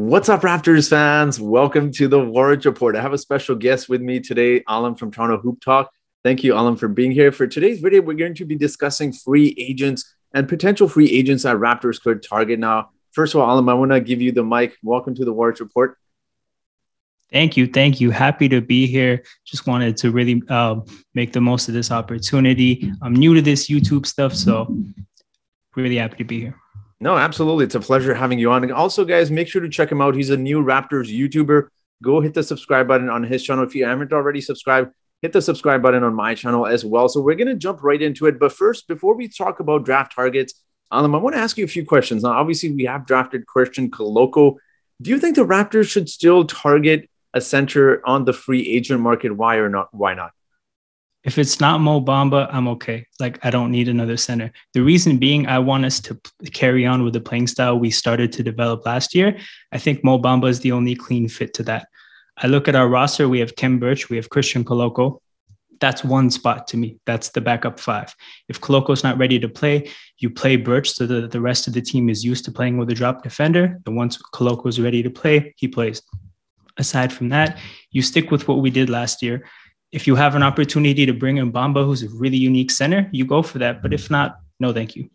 What's up, Raptors fans? Welcome to the Warriors Report. I have a special guest with me today, Alam from Toronto Hoop Talk. Thank you, Alam, for being here. For today's video, we're going to be discussing free agents and potential free agents that Raptors could target now. First of all, Alam, I want to give you the mic. Welcome to the Warriors Report. Thank you. Thank you. Happy to be here. Just wanted to really make the most of this opportunity. I'm new to this YouTube stuff, so really happy to be here. No, absolutely. It's a pleasure having you on. And also, guys, make sure to check him out. He's a new Raptors YouTuber. Go hit the subscribe button on his channel. If you haven't already subscribed, hit the subscribe button on my channel as well. So we're going to jump right into it. But first, before we talk about draft targets, I want to ask you a few questions. Now, obviously, we have drafted Christian Koloko. Do you think the Raptors should still target a center on the free agent market? Why or not? Why not? If it's not Mo Bamba, I'm okay. I don't need another center. The reason being, I want us to carry on with the playing style we started to develop last year. I think Mo Bamba is the only clean fit to that. I look at our roster. We have Khem Birch. We have Christian Koloko. That's one spot to me. That's the backup five. If Koloko's not ready to play, you play Birch so that the rest of the team is used to playing with a drop defender. And once Koloko's ready to play, he plays. Aside from that, you stick with what we did last year. If you have an opportunity to bring in Bamba, who's a really unique center, you go for that. But if not, no, thank you.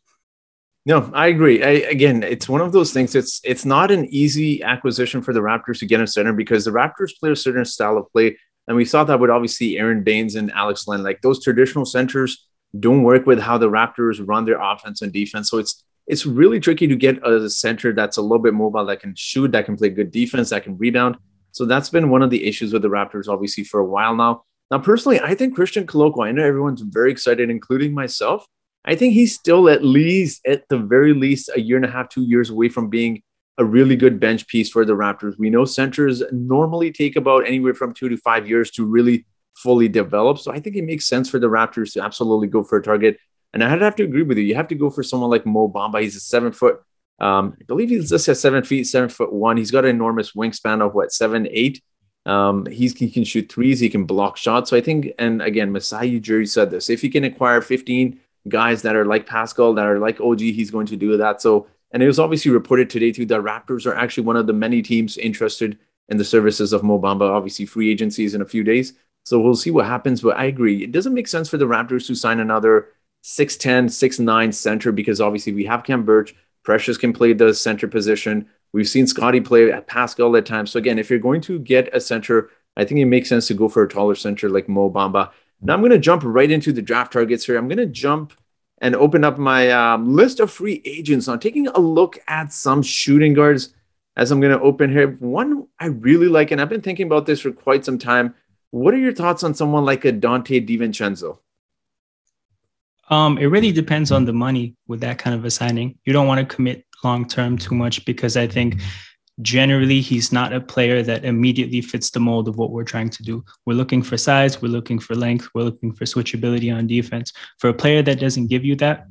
No, I agree. Again, it's one of those things. It's not an easy acquisition for the Raptors to get a center because the Raptors play a certain style of play. And we saw that with obviously Aaron Baines and Alex Len. Like those traditional centers don't work with how the Raptors run their offense and defense. So it's really tricky to get a center that's a little bit mobile, that can shoot, that can play good defense, that can rebound. So that's been one of the issues with the Raptors, obviously, for a while now. Now, personally, I think Christian Koloko, I know everyone's very excited, including myself. I think he's still at the very least, a year and a half, 2 years away from being a really good bench piece for the Raptors. We know centers normally take about anywhere from 2 to 5 years to really fully develop. So I think it makes sense for the Raptors to absolutely go for a target. And I'd have to agree with you. You have to go for someone like Mo Bamba. He's a 7 foot. I believe he's just at 7 feet, 7'1". He's got an enormous wingspan of 7'8". He can shoot threes. He can block shots. So I think, and again, Masai Ujiri said this, if he can acquire 15 guys that are like Pascal, that are like OG, he's going to do that. So, and it was obviously reported today too, that Raptors are actually one of the many teams interested in the services of Mo Bamba. Obviously free agencies in a few days. So we'll see what happens. But I agree. It doesn't make sense for the Raptors to sign another 6'10", 6'9" center because obviously we have Khem Birch. Precious can play the center position. We've seen Scotty play at Pascal at times. So again, if you're going to get a center, I think it makes sense to go for a taller center like Mo Bamba. Now I'm going to jump right into the draft targets here. I'm going to jump and open up my list of free agents. Now taking a look at some shooting guards as I'm going to open here. One I really like, and I've been thinking about this for quite some time. What are your thoughts on someone like a Dante DiVincenzo? It really depends on the money with that kind of a signing. You don't want to commit long-term too much because I think generally he's not a player that immediately fits the mold of what we're trying to do. We're looking for size, we're looking for length, we're looking for switchability on defense. For a player that doesn't give you that,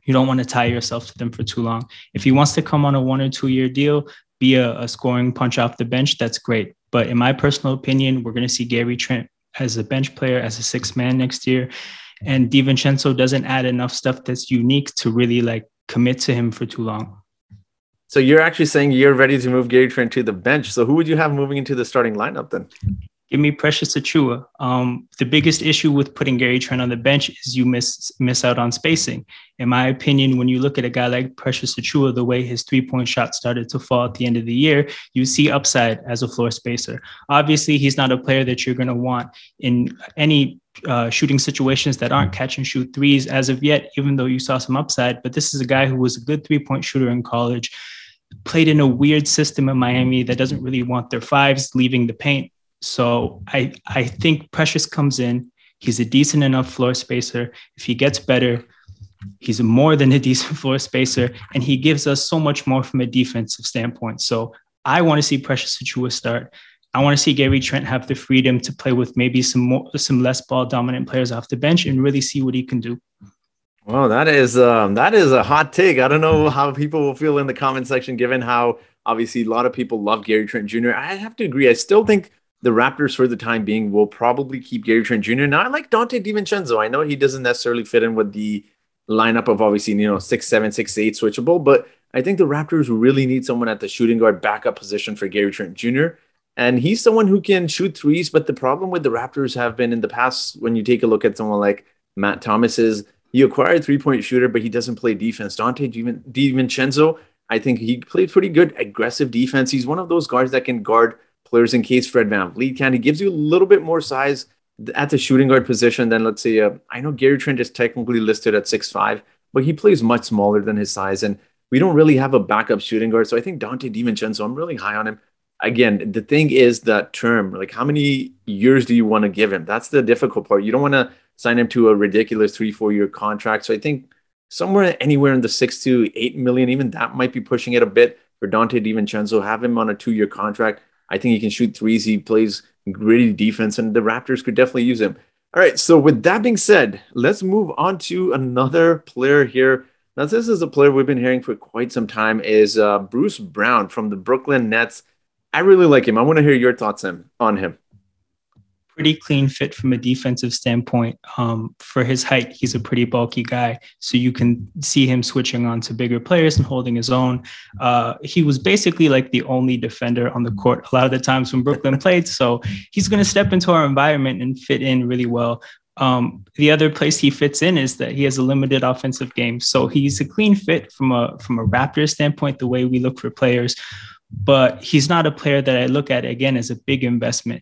you don't want to tie yourself to them for too long. If he wants to come on a 1 or 2 year deal, be a scoring punch off the bench, that's great. But in my personal opinion, we're going to see Gary Trent as a bench player, as a sixth man next year. And DiVincenzo doesn't add enough stuff that's unique to really commit to him for too long. So you're actually saying you're ready to move Gary Trent to the bench. So who would you have moving into the starting lineup then? Give me Precious Achiuwa. The biggest issue with putting Gary Trent on the bench is you miss out on spacing. In my opinion, when you look at a guy like Precious Achiuwa, the way his three-point shot started to fall at the end of the year, you see upside as a floor spacer. Obviously, he's not a player that you're going to want in any shooting situations that aren't catch and shoot threes as of yet, even though you saw some upside. But this is a guy who was a good three-point shooter in college, played in a weird system in Miami that doesn't really want their fives leaving the paint. So I think Precious comes in. He's a decent enough floor spacer. If he gets better, he's more than a decent floor spacer, and he gives us so much more from a defensive standpoint. So I want to see Precious Achiuwa start. I want to see Gary Trent have the freedom to play with maybe some less ball dominant players off the bench and really see what he can do. Well, that is a hot take. I don't know how people will feel in the comment section, given how obviously a lot of people love Gary Trent Jr. I have to agree. I still think the Raptors, for the time being, will probably keep Gary Trent Jr. Now, I like Dante DiVincenzo. I know he doesn't necessarily fit in with the lineup of obviously, 6'7", 6'8", switchable. But I think the Raptors really need someone at the shooting guard backup position for Gary Trent Jr. And he's someone who can shoot threes. But the problem with the Raptors have been in the past, when you take a look at someone like Matt Thomas, is you acquire a 3-point shooter, but he doesn't play defense. Dante DiVincenzo, I think he played pretty good aggressive defense. He's one of those guards that can guard players in case Fred VanVleet can. He gives you a little bit more size at the shooting guard position than, let's say, I know Gary Trent is technically listed at 6'5", but he plays much smaller than his size. And we don't really have a backup shooting guard. So I think Dante DiVincenzo, I'm really high on him. Again, the thing is that term, like how many years do you want to give him? That's the difficult part. You don't want to sign him to a ridiculous 3-4 year contract. So I think somewhere anywhere in the 6 to 8 million, even that might be pushing it a bit for Dante DiVincenzo. Have him on a 2-year contract. I think he can shoot threes. He plays gritty defense, and the Raptors could definitely use him. All right, so with that being said, let's move on to another player here. Now, this is a player we've been hearing for quite some time, is Bruce Brown from the Brooklyn Nets. I really like him. I want to hear your thoughts on him. Pretty clean fit from a defensive standpoint. For his height, he's a pretty bulky guy. So you can see him switching on to bigger players and holding his own. He was basically like the only defender on the court a lot of the times when Brooklyn played. So he's going to step into our environment and fit in really well. The other place he fits in is that he has a limited offensive game. So he's a clean fit from a Raptors standpoint, the way we look for players. But he's not a player that I look at, again, as a big investment.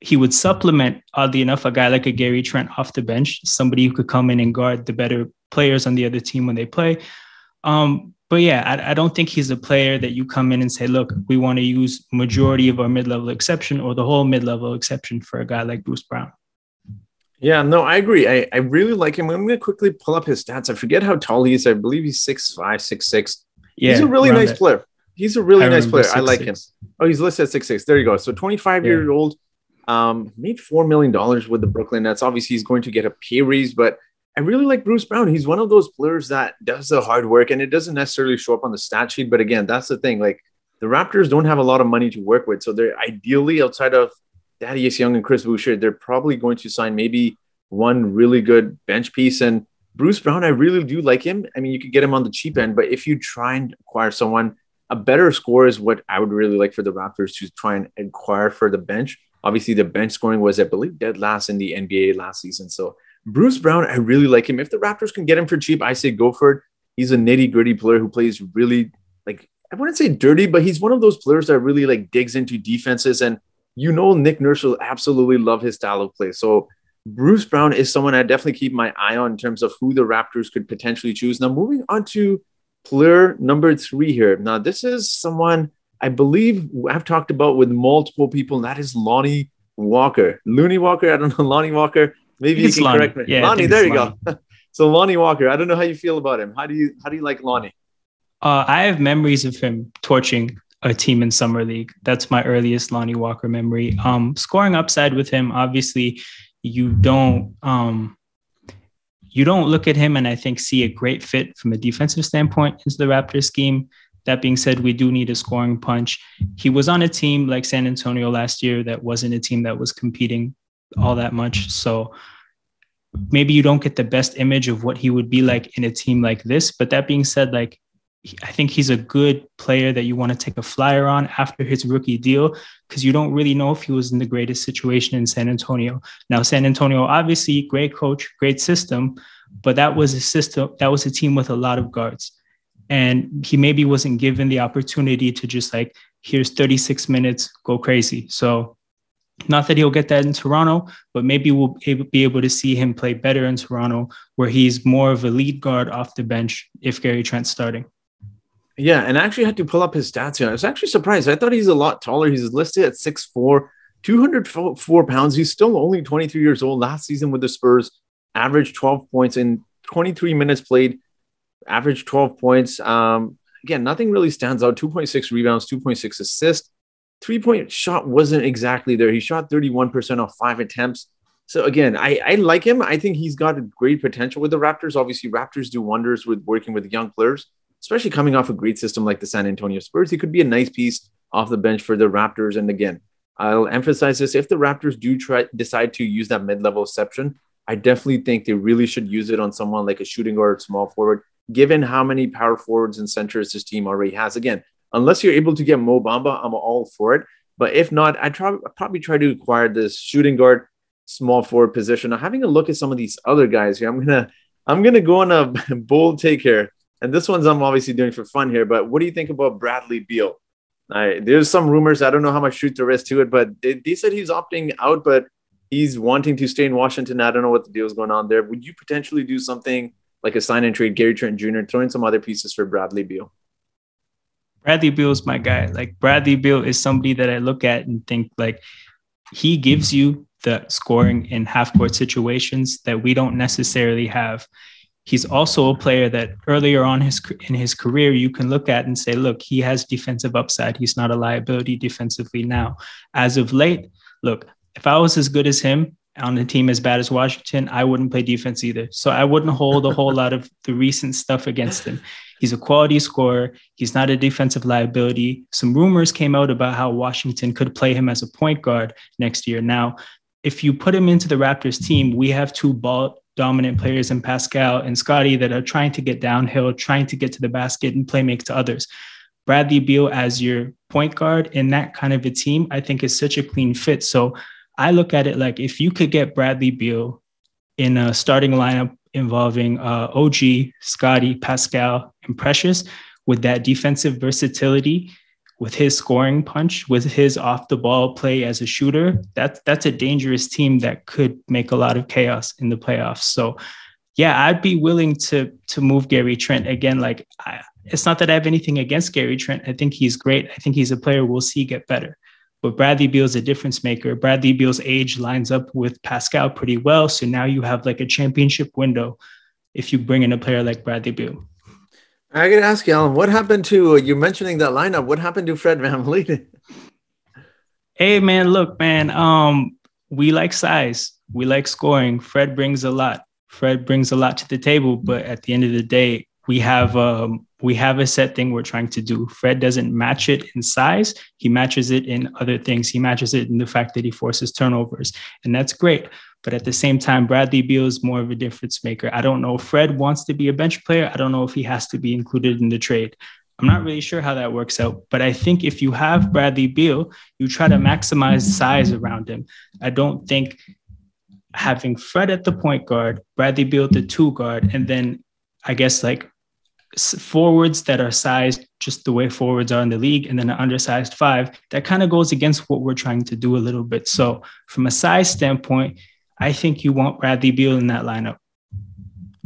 He would supplement, oddly enough, a guy like a Gary Trent off the bench, somebody who could come in and guard the better players on the other team when they play. But yeah, I don't think he's a player that you come in and say, look, we want to use majority of our mid-level exception or the whole mid-level exception for a guy like Bruce Brown. Yeah, no, I agree. I really like him. I'm going to quickly pull up his stats. I forget how tall he is. I believe he's 6'5", 6'6". Yeah, he's a really nice player. He's a really nice player. I like him. Oh, he's listed at 6'6". There you go. So 25-year-old. Made $4 million with the Brooklyn Nets. Obviously, he's going to get a pay raise, but I really like Bruce Brown. He's one of those players that does the hard work, and it doesn't necessarily show up on the stat sheet. But again, that's the thing. Like, the Raptors don't have a lot of money to work with, so they're ideally, outside of Thaddeus Young and Chris Boucher, they're probably going to sign maybe one really good bench piece. And Bruce Brown, I really do like him. I mean, you could get him on the cheap end, but if you try and acquire someone, a better score is what I would really like for the Raptors to try and acquire for the bench. Obviously, the bench scoring was, I believe, dead last in the NBA last season. So Bruce Brown, I really like him. If the Raptors can get him for cheap, I say go for it. He's a nitty-gritty player who plays really, like, I wouldn't say dirty, but he's one of those players that really like digs into defenses. And Nick Nurse will absolutely love his style of play. So Bruce Brown is someone I definitely keep my eye on in terms of who the Raptors could potentially choose. Now, moving on to player number 3 here. Now, this is someone I believe I've talked about with multiple people, and that is Lonnie Walker. Looney Walker, I don't know, Lonnie Walker. Maybe you can correct me. Yeah, Lonnie, there you go. So Lonnie Walker, I don't know how you feel about him. How do you like Lonnie? I have memories of him torching a team in Summer League. That's my earliest Lonnie Walker memory. Scoring upside with him, obviously, you don't look at him and I think see a great fit from a defensive standpoint into the Raptors scheme. That being said, we do need a scoring punch. He was on a team like San Antonio last year that wasn't a team that was competing all that much. So maybe you don't get the best image of what he would be like in a team like this. But that being said, like, I think he's a good player that you want to take a flyer on after his rookie deal, because you don't really know if he was in the greatest situation in San Antonio. Now, San Antonio, obviously, great coach, great system, but that was a team with a lot of guards. And he maybe wasn't given the opportunity to just like, here's 36 minutes, go crazy. So not that he'll get that in Toronto, but maybe we'll be able to see him play better in Toronto, where he's more of a lead guard off the bench if Gary Trent's starting. Yeah, and I actually had to pull up his stats here. I was actually surprised. I thought he's a lot taller. He's listed at 6'4", 204 pounds. He's still only 23 years old. Last season with the Spurs, averaged 12 points in 23 minutes played. Average 12 points. Again, nothing really stands out. 2.6 rebounds, 2.6 assists. 3-point shot wasn't exactly there. He shot 31% off 5 attempts. So again, I like him. I think he's got a great potential with the Raptors. Obviously, Raptors do wonders with working with young players, especially coming off a great system like the San Antonio Spurs. He could be a nice piece off the bench for the Raptors. And again, I'll emphasize this. If the Raptors do decide to use that mid-level exception, I definitely think they really should use it on someone like a shooting guard, small forward, given how many power forwards and centers this team already has. Again, unless you're able to get Mo Bamba, I'm all for it. But if not, I'd probably try to acquire this shooting guard, small forward position. Now, having a look at some of these other guys here, I'm gonna go on a bold take here, and this one's I'm obviously doing for fun here. But what do you think about Bradley Beal? There's some rumors. I don't know how much truth there is to it, but they said he's opting out, but he's wanting to stay in Washington. I don't know what the deal is going on there. Would you potentially do something like a sign and trade Gary Trent Jr., throw in some other pieces for Bradley Beal? Bradley Beal is my guy. Like Bradley Beal is somebody that I look at and think like he gives you the scoring in half court situations that we don't necessarily have. He's also a player that earlier on in his career, you can look at and say, look, he has defensive upside. He's not a liability defensively now. As of late, look, if I was as good as him on a team as bad as Washington, I wouldn't play defense either. So I wouldn't hold a whole lot of the recent stuff against him. He's a quality scorer. He's not a defensive liability. Some rumors came out about how Washington could play him as a point guard next year. Now, if you put him into the Raptors team, we have two ball dominant players in Pascal and Scotty that are trying to get downhill, trying to get to the basket and play make to others. Bradley Beal as your point guard in that kind of a team, I think is such a clean fit. So I look at it like if you could get Bradley Beal in a starting lineup involving OG, Scotty, Pascal, and Precious with that defensive versatility, with his scoring punch, with his off the ball play as a shooter, that's a dangerous team that could make a lot of chaos in the playoffs. So yeah, I'd be willing to move Gary Trent again. Like it's not that I have anything against Gary Trent. I think he's great. I think he's a player we'll see get better. But Bradley Beal's a difference maker. Bradley Beal's age lines up with Pascal pretty well. So now you have like a championship window if you bring in a player like Bradley Beal. I got to ask you, Alan, what happened to you mentioning that lineup? What happened to Fred VanVleet? Hey, man, look, man, we like size. We like scoring. Fred brings a lot. Fred brings a lot to the table. But at the end of the day, we have a set thing we're trying to do. Fred doesn't match it in size. He matches it in other things. He matches it in the fact that he forces turnovers. And that's great. But at the same time, Bradley Beal is more of a difference maker. I don't know if Fred wants to be a bench player. I don't know if he has to be included in the trade. I'm not really sure how that works out. But I think if you have Bradley Beal, you try to maximize size around him. I don't think having Fred at the point guard, Bradley Beal at the two guard, and then I guess like forwards that are sized just the way forwards are in the league and then an undersized five, that kind of goes against what we're trying to do a little bit. So from a size standpoint, I think you want Bradley Beal in that lineup.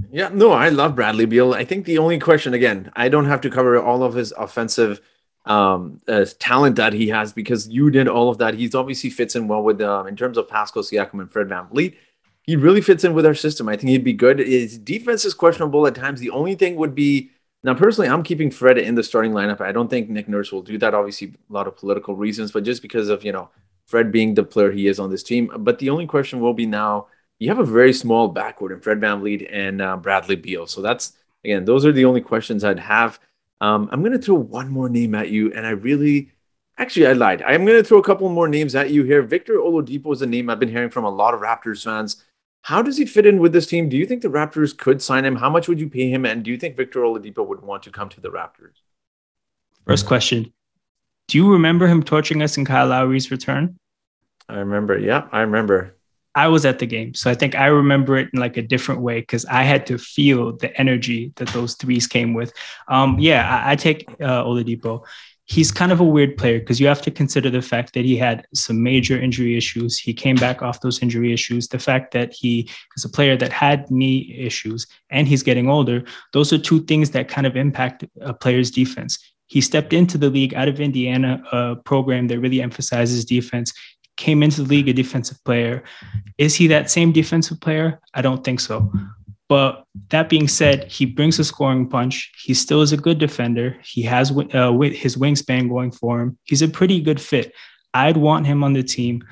Yeah, no, I love Bradley Beal. I think the only question, again, I don't have to cover all of his offensive talent that he has because you did all of that. He's obviously fits in well with, in terms of Pascal Siakam and Fred VanVleet. He really fits in with our system. I think he'd be good. His defense is questionable at times. The only thing would be, now personally, I'm keeping Fred in the starting lineup. I don't think Nick Nurse will do that. Obviously, a lot of political reasons, but just because of, Fred being the player he is on this team. But the only question will be now, you have a very small backcourt in Fred VanVleet and Bradley Beal. So that's, again, those are the only questions I'd have. I'm going to throw one more name at you. And I lied. I'm going to throw a couple more names at you here. Victor Oladipo is a name I've been hearing from a lot of Raptors fans. How does he fit in with this team? Do you think the Raptors could sign him? How much would you pay him? And do you think Victor Oladipo would want to come to the Raptors? First question. Do you remember him torching us in Kyle Lowry's return? I remember. Yeah, I remember. I was at the game. So I think I remember it in like a different way because I had to feel the energy that those threes came with. I take Oladipo. He's kind of a weird player because you have to consider the fact that he had some major injury issues. He came back off those injury issues. The fact that he is a player that had knee issues and he's getting older. Those are two things that kind of impact a player's defense. He stepped into the league out of Indiana, a program that really emphasizes defense, came into the league a defensive player. Is he that same defensive player? I don't think so. But that being said, he brings a scoring punch. He still is a good defender. He has his wingspan going for him. He's a pretty good fit. I'd want him on the team.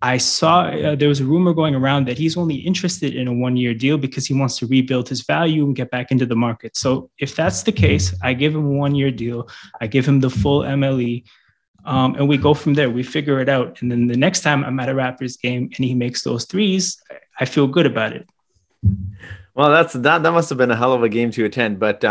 I saw there was a rumor going around that he's only interested in a one-year deal because he wants to rebuild his value and get back into the market. So if that's the case, I give him a one-year deal. I give him the full MLE. And we go from there. We figure it out. And then the next time I'm at a Raptors game and he makes those threes, I feel good about it. Well, that must have been a hell of a game to attend. But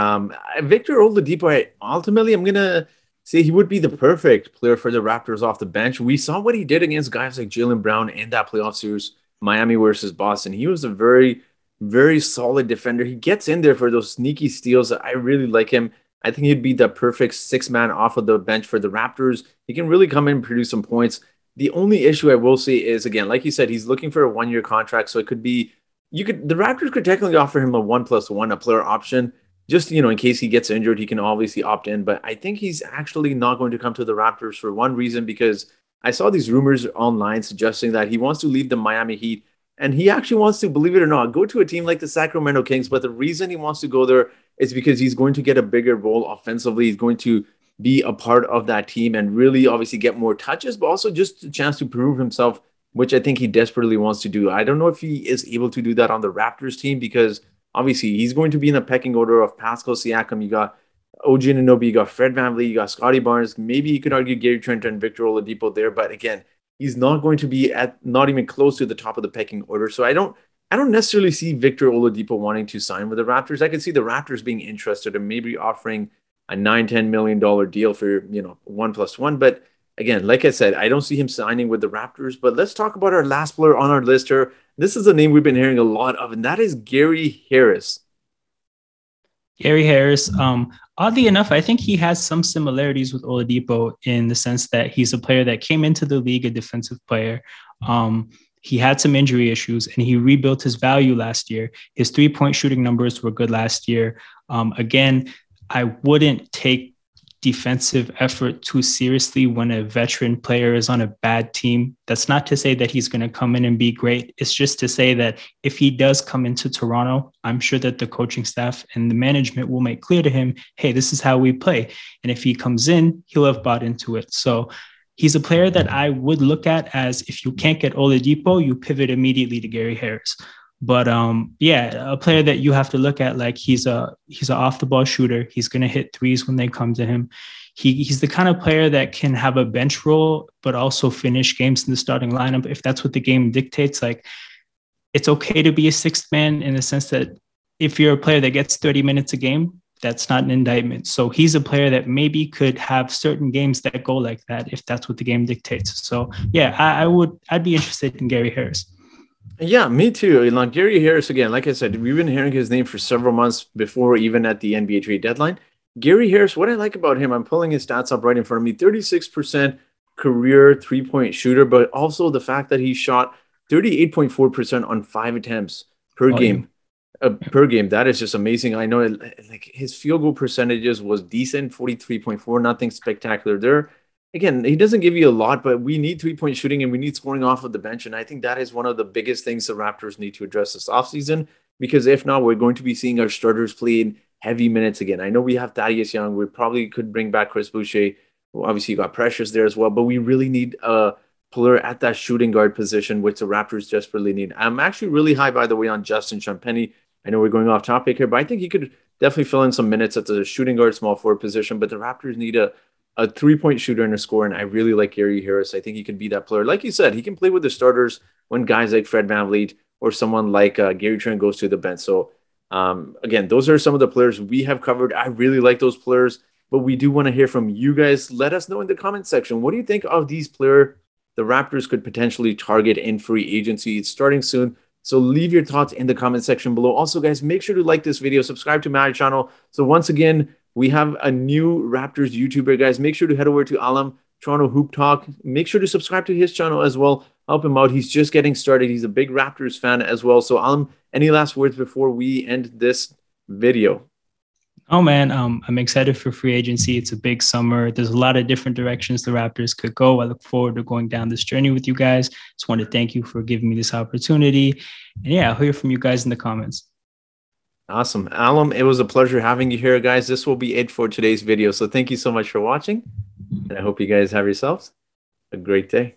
Victor Oladipo, ultimately, I'm gonna say he would be the perfect player for the Raptors off the bench. We saw what he did against guys like Jaylen Brown in that playoff series, Miami versus Boston. He was a very, very solid defender. He gets in there for those sneaky steals. I really like him. I think he'd be the perfect six-man off of the bench for the Raptors. He can really come in and produce some points. The only issue I will say is, again, like you said, he's looking for a one-year contract, so it could be the Raptors could technically offer him a 1+1, a player option, just in case he gets injured, he can obviously opt in. But I think he's actually not going to come to the Raptors for one reason, because I saw these rumors online suggesting that he wants to leave the Miami Heat, and he actually wants to, believe it or not, go to a team like the Sacramento Kings. But the reason he wants to go there is because he's going to get a bigger role offensively. He's going to be a part of that team and really obviously get more touches, but also just a chance to prove himself, which I think he desperately wants to do. I don't know if he is able to do that on the Raptors team, because obviously he's going to be in the pecking order of Pascal Siakam. You got OG Anunoby, you got Fred VanVleet, you got Scotty Barnes. Maybe you could argue Gary Trent and Victor Oladipo there, but again, he's not going to be not even close to the top of the pecking order. So I don't necessarily see Victor Oladipo wanting to sign with the Raptors. I could see the Raptors being interested and maybe offering a $9-10 million deal for 1+1, but again, like I said, I don't see him signing with the Raptors. But let's talk about our last player on our list here. This is a name we've been hearing a lot of, and that is Gary Harris. Gary Harris, oddly enough, I think he has some similarities with Oladipo in the sense that he's a player that came into the league, a defensive player. He had some injury issues and he rebuilt his value last year. His three-point shooting numbers were good last year. Again, I wouldn't take defensive effort too seriously when a veteran player is on a bad team. That's not to say that he's going to come in and be great. It's just to say that if he does come into Toronto, I'm sure that the coaching staff and the management will make clear to him, hey, this is how we play. And if he comes in, he'll have bought into it. So he's a player that I would look at as, if you can't get Oladipo, you pivot immediately to Gary Harris. But yeah, a player that you have to look at, like he's an off the ball shooter. He's going to hit threes when they come to him. He's the kind of player that can have a bench role, but also finish games in the starting lineup if that's what the game dictates. Like, it's okay to be a sixth man in the sense that if you're a player that gets 30 minutes a game, that's not an indictment. So he's a player that maybe could have certain games that go like that if that's what the game dictates. So yeah, I'd be interested in Gary Harris. Yeah, me too. Like Gary Harris, again, like I said, we've been hearing his name for several months before even at the NBA trade deadline. Gary Harris, what I like about him, I'm pulling his stats up right in front of me, 36% career three-point shooter, but also the fact that he shot 38.4% on 5 attempts per game. Per game. That is just amazing. I know like his field goal percentages was decent, 43.4, nothing spectacular there. Again, he doesn't give you a lot, but we need three-point shooting and we need scoring off of the bench. And I think that is one of the biggest things the Raptors need to address this offseason, because if not, we're going to be seeing our starters play in heavy minutes again. I know we have Thaddeus Young. We probably could bring back Chris Boucher. Well, obviously, you got Precious there as well, but we really need a player at that shooting guard position, which the Raptors desperately need. I'm actually really high, by the way, on Justin Champagnie. I know we're going off topic here, but I think he could definitely fill in some minutes at the shooting guard, small forward position. But the Raptors need a three-point shooter and a scorer, and I really like Gary Harris. I think he could be that player. Like you said, he can play with the starters when guys like Fred VanVleet or someone like Gary Trent goes to the bench. So, again, those are some of the players we have covered. I really like those players, but we do want to hear from you guys. Let us know in the comment section. What do you think of these players the Raptors could potentially target in free agency? It's starting soon, so leave your thoughts in the comment section below. Also, guys, make sure to like this video, subscribe to my channel. So once again, we have a new Raptors YouTuber, guys. Make sure to head over to Alam, Toronto Hoop Talk. Make sure to subscribe to his channel as well. Help him out. He's just getting started. He's a big Raptors fan as well. So Alam, any last words before we end this video? Oh, man, I'm excited for free agency. It's a big summer. There's a lot of different directions the Raptors could go. I look forward to going down this journey with you guys. Just want to thank you for giving me this opportunity. And yeah, I'll hear from you guys in the comments. Awesome. Alam, it was a pleasure having you here, guys. This will be it for today's video. So thank you so much for watching, and I hope you guys have yourselves a great day.